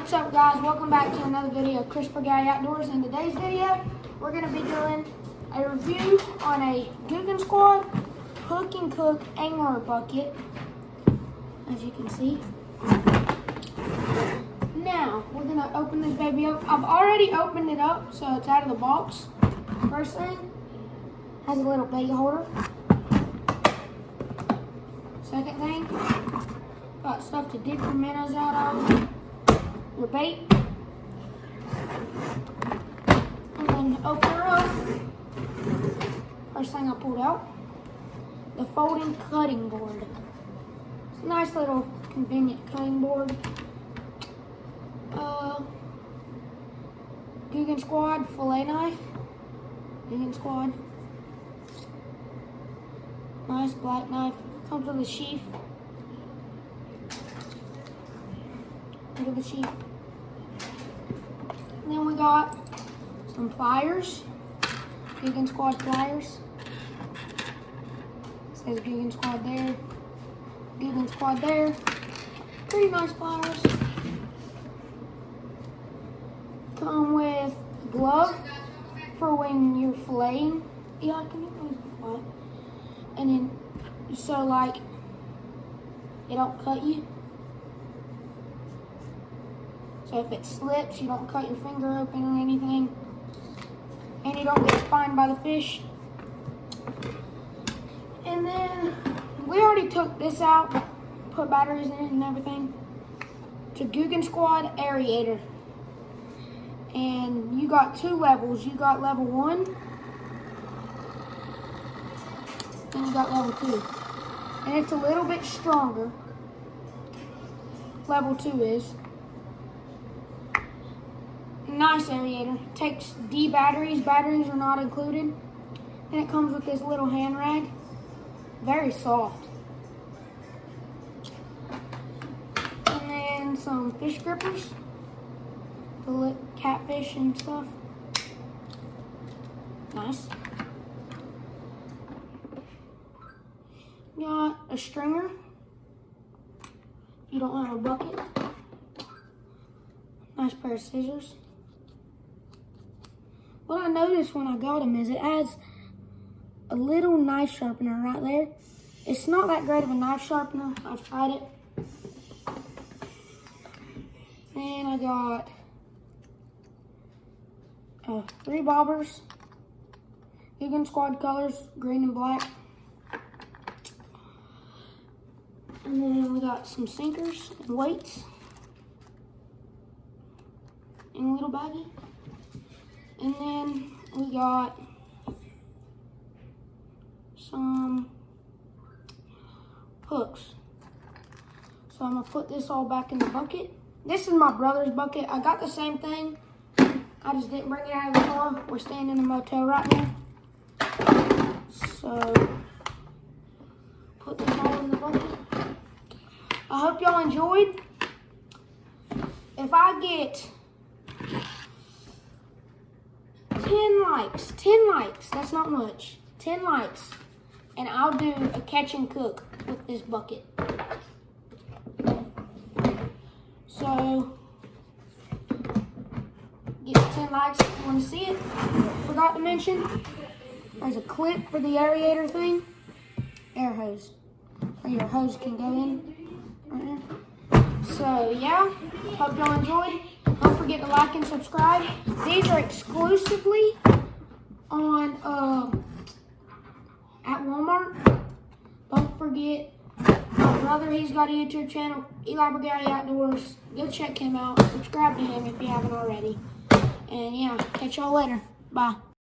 What's up, guys? Welcome back to another video of Chris Guy Outdoors. In today's video, we're going to be doing a review on a Googan Squad Hook and Cook angler bucket, as you can see. Now, we're going to open this baby up. I've already opened it up, so it's out of the box. First thing, has a little bait holder. Second thing, got stuff to dip your minnows out of, your bait, and then open her up. First thing I pulled out, the folding cutting board. It's a nice little convenient cutting board. Googan Squad fillet knife. Googan Squad. Nice black knife. Comes with a sheath. Look at the sheath. And then we got some pliers. Googan Squad pliers. Says Googan Squad there. Googan Squad there. Pretty nice pliers. Come with a glove for when you're filleting. Yeah, can you please fly? And then, so like, it don't cut you. So if it slips, you don't cut your finger open or anything. And you don't get spined by the fish. And then, we already took this out, put batteries in it and everything. It's a Googan Squad aerator. And you got two levels. You got level 1. And you got level 2. And it's a little bit stronger. Level 2 is. Nice aerator. Takes D batteries. Batteries are not included. And it comes with this little hand rag. Very soft. And then some fish grippers. To lick catfish and stuff. Nice. Got a stringer. If you don't have a bucket. Nice pair of scissors. What I noticed when I got them is it has a little knife sharpener right there. It's not that great of a knife sharpener. I've tried it. And I got 3 bobbers. Googan Squad colors, green and black. And then we got some sinkers and weights. In a little baggie. And then we got some hooks. So I'm gonna put this all back in the bucket. This is my brother's bucket. I got the same thing. I just didn't bring it out of the car. We're staying in the motel right now. So, put this all in the bucket. I hope y'all enjoyed. If I get 10 likes, that's not much. 10 likes, and I'll do a catch and cook with this bucket. So, get 10 likes if you want to see it. Forgot to mention, there's a clip for the aerator thing. Air hose, where your hose can go in. Right there. So, yeah, hope y'all enjoyed. Don't forget to like and subscribe. These are exclusively on at Walmart. Don't forget my brother, he's got a YouTube channel, Guy Outdoors. Go check him out. Subscribe to him if you haven't already. And yeah, catch y'all later. Bye.